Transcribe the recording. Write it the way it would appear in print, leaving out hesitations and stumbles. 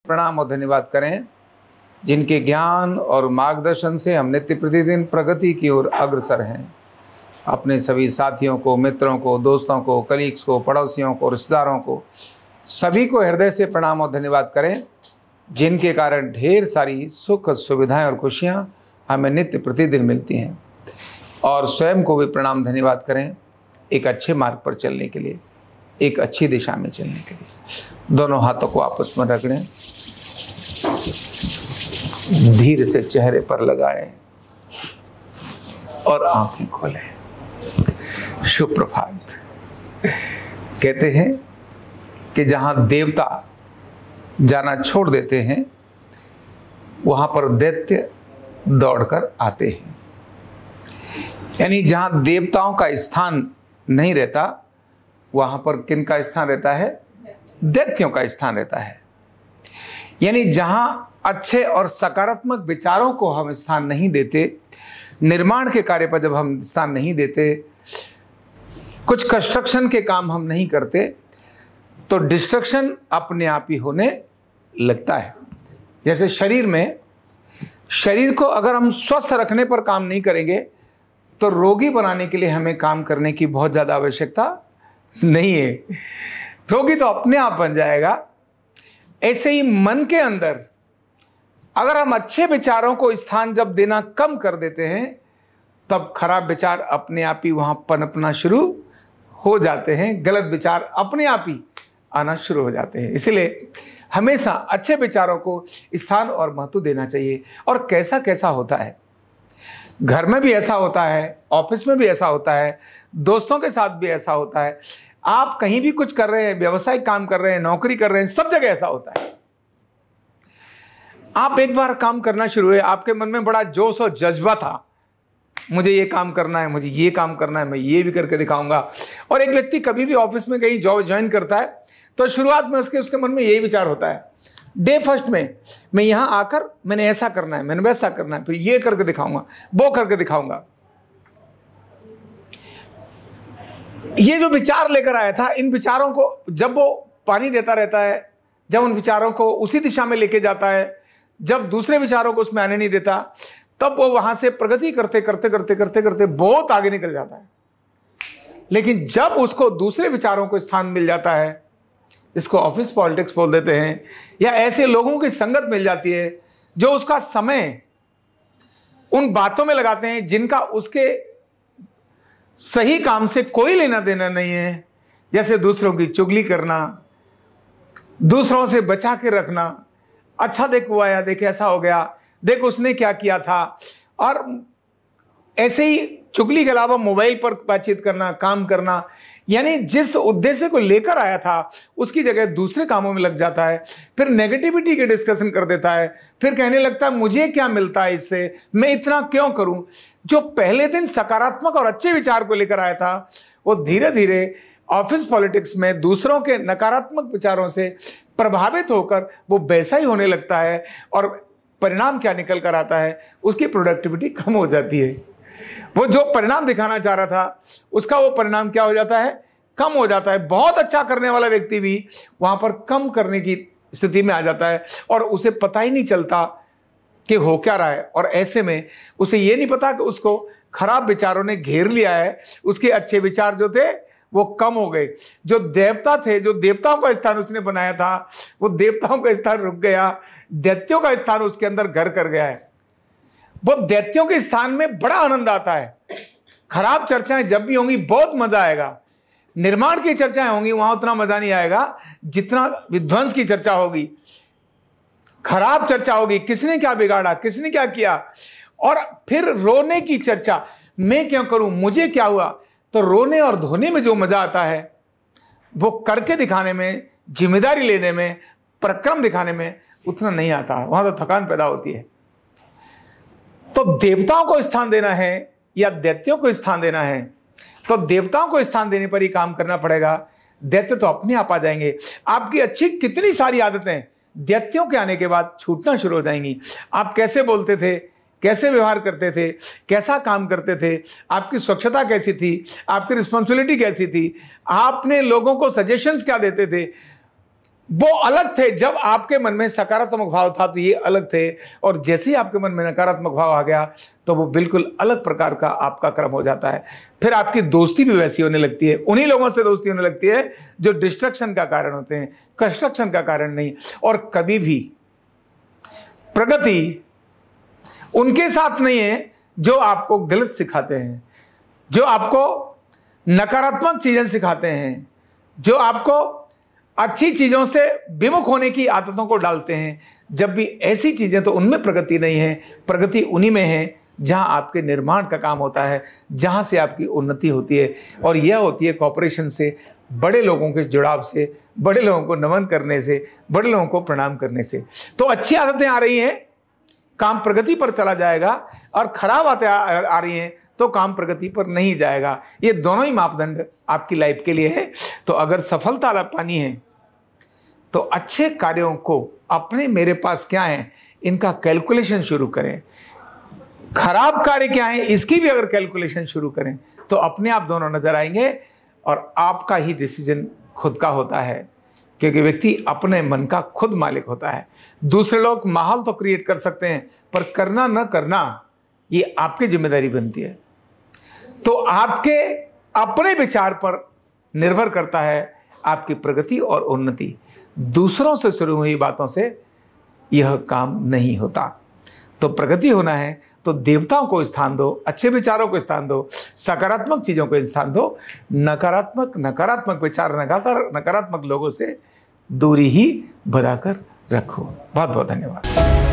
प्रणाम और धन्यवाद करें, जिनके ज्ञान और मार्गदर्शन से हम नित्य प्रतिदिन प्रगति की ओर अग्रसर हैं। अपने सभी साथियों को, मित्रों को, दोस्तों को, कलीग्स को, पड़ोसियों को, रिश्तेदारों को, सभी को हृदय से प्रणाम और धन्यवाद करें, जिनके कारण ढेर सारी सुख, सुविधाएं और खुशियां हमें नित्य प्रतिदिन मिलती हैं। और स्वयं को भी प्रणाम धन्यवाद करें, एक अच्छे मार्ग पर चलने के लिए, एक अच्छी दिशा में चलने के लिए। दोनों हाथों को आपस में रगड़ें, धीरे से चेहरे पर लगाएं और आंखें खोलें। शुभ प्रभात। कहते हैं कि जहां देवता जाना छोड़ देते हैं, वहां पर दैत्य दौड़कर आते हैं। यानी जहां देवताओं का स्थान नहीं रहता, वहां पर किन का स्थान रहता है? दैत्यों का स्थान रहता है। यानी जहां अच्छे और सकारात्मक विचारों को हम स्थान नहीं देते, निर्माण के कार्य पर जब हम स्थान नहीं देते, कुछ कंस्ट्रक्शन के काम हम नहीं करते, तो डिस्ट्रक्शन अपने आप ही होने लगता है। जैसे शरीर को अगर हम स्वस्थ रखने पर काम नहीं करेंगे, तो रोगी बनाने के लिए हमें काम करने की बहुत ज्यादा आवश्यकता नहीं है। रोगी तो अपने आप बन जाएगा। ऐसे ही मन के अंदर अगर हम अच्छे विचारों को स्थान जब देना कम कर देते हैं, तब खराब विचार अपने आप ही वहां पनपना शुरू हो जाते हैं, गलत विचार अपने आप ही आना शुरू हो जाते हैं। इसलिए हमेशा अच्छे विचारों को स्थान और महत्व देना चाहिए। और कैसा कैसा होता है, घर में भी ऐसा होता है, ऑफिस में भी ऐसा होता है, दोस्तों के साथ भी ऐसा होता है। आप कहीं भी कुछ कर रहे हैं, व्यवसायिक काम कर रहे हैं, नौकरी कर रहे हैं, सब जगह ऐसा होता है। आप एक बार काम करना शुरू हुए, आपके मन में बड़ा जोश और जज्बा था, मुझे ये काम करना है, मुझे ये काम करना है, मैं ये भी करके दिखाऊंगा। और एक व्यक्ति कभी भी ऑफिस में कहीं जॉब ज्वाइन करता है, तो शुरुआत में उसके मन में यही विचार होता है, डे फर्स्ट में मैं यहां आकर मैंने ऐसा करना है, मैंने वैसा करना है, फिर ये करके दिखाऊंगा, वो करके दिखाऊंगा। ये जो विचार लेकर आया था, इन विचारों को जब वो पानी देता रहता है, जब उन विचारों को उसी दिशा में लेके जाता है, जब दूसरे विचारों को उसमें आने नहीं देता, तब वो वहां से प्रगति करते करते करते करते करते बहुत आगे निकल जाता है। लेकिन जब उसको दूसरे विचारों को स्थान मिल जाता है, इसको ऑफिस पॉलिटिक्स बोल देते हैं, या ऐसे लोगों की संगत मिल जाती है जो उसका समय उन बातों में लगाते हैं जिनका उसके सही काम से कोई लेना देना नहीं है, जैसे दूसरों की चुगली करना, दूसरों से बचा के रखना, अच्छा देख वो आया, देख ऐसा हो गया, देख उसने क्या किया था। और ऐसे ही चुगली के अलावा मोबाइल पर बातचीत करना, काम करना, यानी जिस उद्देश्य को लेकर आया था उसकी जगह दूसरे कामों में लग जाता है। फिर नेगेटिविटी के डिस्कशन कर देता है, फिर कहने लगता है मुझे क्या मिलता है इससे, मैं इतना क्यों करूं। जो पहले दिन सकारात्मक और अच्छे विचार को लेकर आया था, वो धीरे धीरे ऑफिस पॉलिटिक्स में दूसरों के नकारात्मक विचारों से प्रभावित होकर वो वैसा ही होने लगता है। और परिणाम क्या निकल कर आता है, उसकी प्रोडक्टिविटी कम हो जाती है। वो जो परिणाम दिखाना चाह रहा था, उसका वो परिणाम क्या हो जाता है, कम हो जाता है। बहुत अच्छा करने वाला व्यक्ति भी वहां पर कम करने की स्थिति में आ जाता है, और उसे पता ही नहीं चलता कि हो क्या रहा है। और ऐसे में उसे ये नहीं पता कि उसको खराब विचारों ने घेर लिया है, उसके अच्छे विचार जो थे वो कम हो गए। जो देवता थे, जो देवताओं का स्थान उसने बनाया था, वो देवताओं का स्थान रुक गया, दैत्यों का स्थान उसके अंदर घर कर गया है। वो दैत्यों के स्थान में बड़ा आनंद आता है। खराब चर्चाएं जब भी होंगी बहुत मजा आएगा। निर्माण की चर्चाएं होंगी, वहां उतना मजा नहीं आएगा जितना विध्वंस की चर्चा होगी। खराब चर्चा होगी, किसने क्या बिगाड़ा, किसने क्या किया, और फिर रोने की चर्चा, मैं क्यों करूं, मुझे क्या हुआ। तो रोने और धोने में जो मजा आता है, वो करके दिखाने में, जिम्मेदारी लेने में, पराक्रम दिखाने में उतना नहीं आता। वहां तो थकान पैदा होती है। तो देवताओं को स्थान देना है या दैत्यों को स्थान देना है, तो देवताओं को स्थान देने पर ही काम करना पड़ेगा। दैत्य तो अपने आप आ जाएंगे। आपकी अच्छी कितनी सारी आदतें दैत्यों के आने के बाद छूटना शुरू हो जाएंगी। आप कैसे बोलते थे, कैसे व्यवहार करते थे, कैसा काम करते थे, आपकी स्वच्छता कैसी थी, आपकी रिस्पॉन्सिबिलिटी कैसी थी, आपने लोगों को सजेशंस क्या देते थे, वो अलग थे। जब आपके मन में सकारात्मक भाव था तो ये अलग थे, और जैसे ही आपके मन में नकारात्मक भाव आ गया तो वो बिल्कुल अलग प्रकार का आपका क्रम हो जाता है। फिर आपकी दोस्ती भी वैसी होने लगती है, उन्हीं लोगों से दोस्ती होने लगती है जो डिस्ट्रक्शन का कारण होते हैं, कंस्ट्रक्शन का कारण नहीं। और कभी भी प्रगति उनके साथ नहीं है जो आपको गलत सिखाते हैं, जो आपको नकारात्मक चीजें सिखाते हैं, जो आपको अच्छी चीजों से विमुख होने की आदतों को डालते हैं। जब भी ऐसी चीजें, तो उनमें प्रगति नहीं है। प्रगति उन्हीं में है जहां आपके निर्माण का काम होता है, जहां से आपकी उन्नति होती है, और यह होती है कॉपरेशन से, बड़े लोगों के जुड़ाव से, बड़े लोगों को नमन करने से, बड़े लोगों को प्रणाम करने से। तो अच्छी आदतें आ रही हैं, काम प्रगति पर चला जाएगा, और खराब आदतें आ रही हैं तो काम प्रगति पर नहीं जाएगा। ये दोनों ही मापदंड आपकी लाइफ के लिए है। तो अगर सफलता पानी है तो अच्छे कार्यों को अपने, मेरे पास क्या है, इनका कैलकुलेशन शुरू करें। खराब कार्य क्या है इसकी भी अगर कैलकुलेशन शुरू करें तो अपने आप दोनों नजर आएंगे, और आपका ही डिसीजन खुद का होता है, क्योंकि व्यक्ति अपने मन का खुद मालिक होता है। दूसरे लोग माहौल तो क्रिएट कर सकते हैं, पर करना न करना ये आपकी जिम्मेदारी बनती है। तो आपके अपने विचार पर निर्भर करता है आपकी प्रगति और उन्नति। दूसरों से शुरू हुई बातों से यह काम नहीं होता। तो प्रगति होना है तो देवताओं को स्थान दो, अच्छे विचारों को स्थान दो, सकारात्मक चीजों को स्थान दो। नकारात्मक विचार, नकारात्मक लोगों से दूरी ही बनाकर रखो। बहुत बहुत धन्यवाद।